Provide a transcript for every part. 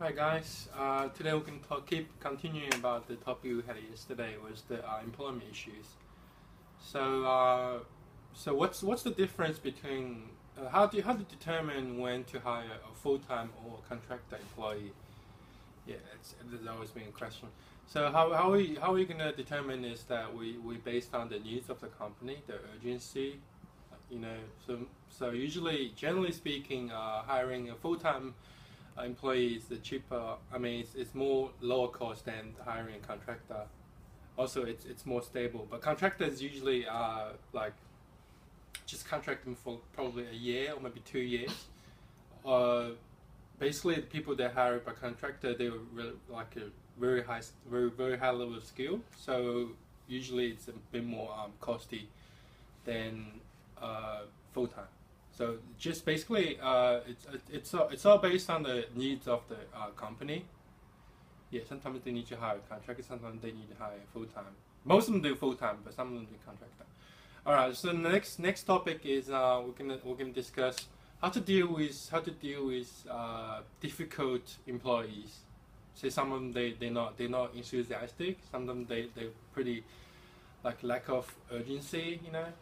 Hi guys, today we can keep continuing about the topic we had yesterday, was the employment issues. So what's the difference between how do you determine when to hire a full-time or contractor employee? Yeah, it's always been a question. So how we gonna determine is that we based on the needs of the company, the urgency, you know. So usually, generally speaking, hiring a full-time employee is the cheaper. I mean, it's more lower cost than hiring a contractor. Also, it's more stable. But contractors usually are like just contracting for probably a year or maybe 2 years. Basically, the people that hire by contractor, they were really like a very high level of skill. So usually it's a bit more costly than full time. So just basically, it's all based on the needs of the company. Yeah, sometimes they need to hire a contractor, sometimes they need to hire full time. Most of them do full time, but some of them do contractor. All right. So the next topic is we're gonna discuss how to deal with difficult employees. Say some of them they're not enthusiastic. Some of them they're pretty like lack of urgency. You know,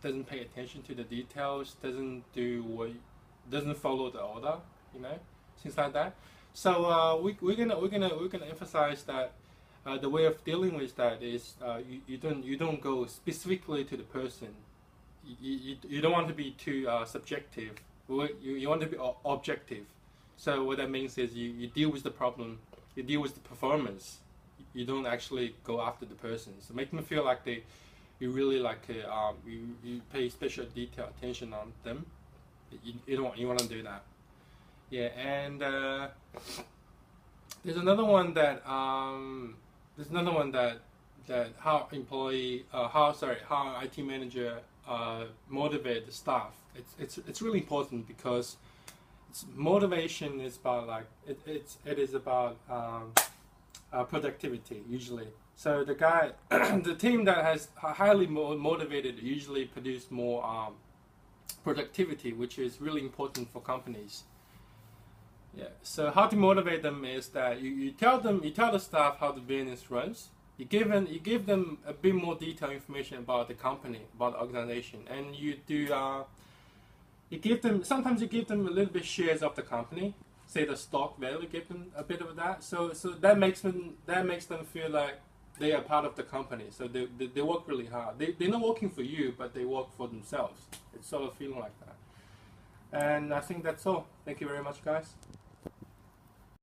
doesn't pay attention to the details. Doesn't follow the order. You know, things like that. So we're gonna emphasize that the way of dealing with that is you don't go specifically to the person. You don't want to be too subjective. You want to be objective. So what that means is you deal with the problem, you deal with the performance. You don't actually go after the person. So make them feel like you really like you pay special detail attention on them. You want to do that. Yeah, and there's another one that how IT manager motivate the staff. It's really important because motivation is about like it is about productivity usually. So the team that has highly motivated usually produce more productivity, which is really important for companies. Yeah. So how to motivate them is that you tell the staff how the business runs. You give them a bit more detailed information about the company, about the organization, and sometimes you give them a little bit shares of the company, say the stock value, give them a bit of that. So that makes them feel like they are part of the company. So they work really hard. They're not working for you, but they work for themselves. It's sort of feeling like that. And I think that's all. Thank you very much, guys.